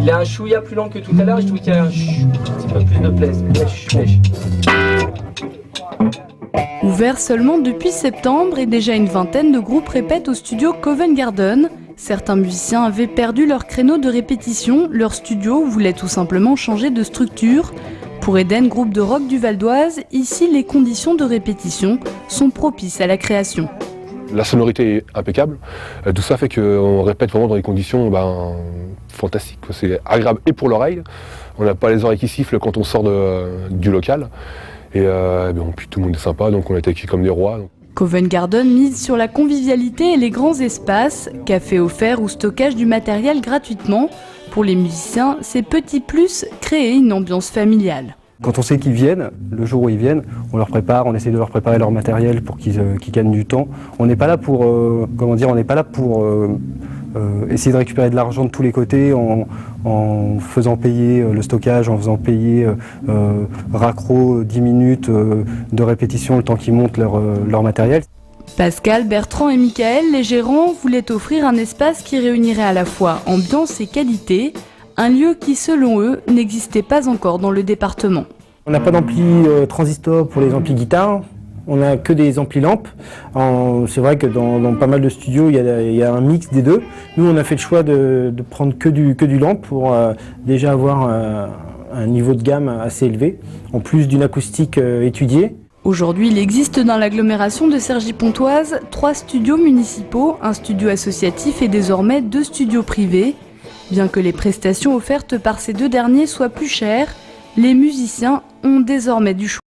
Il est un chouïa plus lent que tout à l'heure, je trouve qu'il y a un petit peu plus de place. Ouvert seulement depuis septembre et déjà une vingtaine de groupes répètent au studio Covent Garden. Certains musiciens avaient perdu leur créneau de répétition, leur studio voulait tout simplement changer de structure. Pour Eden, groupe de rock du Val d'Oise, ici les conditions de répétition sont propices à la création. La sonorité est impeccable, tout ça fait qu'on répète vraiment dans des conditions fantastiques. C'est agréable et pour l'oreille, on n'a pas les oreilles qui sifflent quand on sort du local. Et puis tout le monde est sympa, donc on est accueillis comme des rois. Covent Garden mise sur la convivialité et les grands espaces, café offert ou stockage du matériel gratuitement. Pour les musiciens, ces petits plus créent une ambiance familiale. Quand on sait qu'ils viennent, le jour où ils viennent, on leur prépare, on essaie de leur préparer leur matériel pour qu'ils gagnent du temps. On n'est pas là pour, essayer de récupérer de l'argent de tous les côtés en faisant payer le stockage, en faisant payer raccro 10 minutes de répétition le temps qu'ils montent leur matériel. Pascal, Bertrand et Michael, les gérants, voulaient offrir un espace qui réunirait à la fois ambiance et qualité, un lieu qui, selon eux, n'existait pas encore dans le département. On n'a pas d'ampli transistor pour les amplis guitare, on n'a que des amplis lampes. C'est vrai que dans pas mal de studios, il y a un mix des deux. Nous, on a fait le choix de prendre que du lampe pour déjà avoir un niveau de gamme assez élevé, en plus d'une acoustique étudiée. Aujourd'hui, il existe dans l'agglomération de Cergy-Pontoise 3 studios municipaux, un studio associatif et désormais 2 studios privés. Bien que les prestations offertes par ces 2 derniers soient plus chères, les musiciens ont désormais du choix.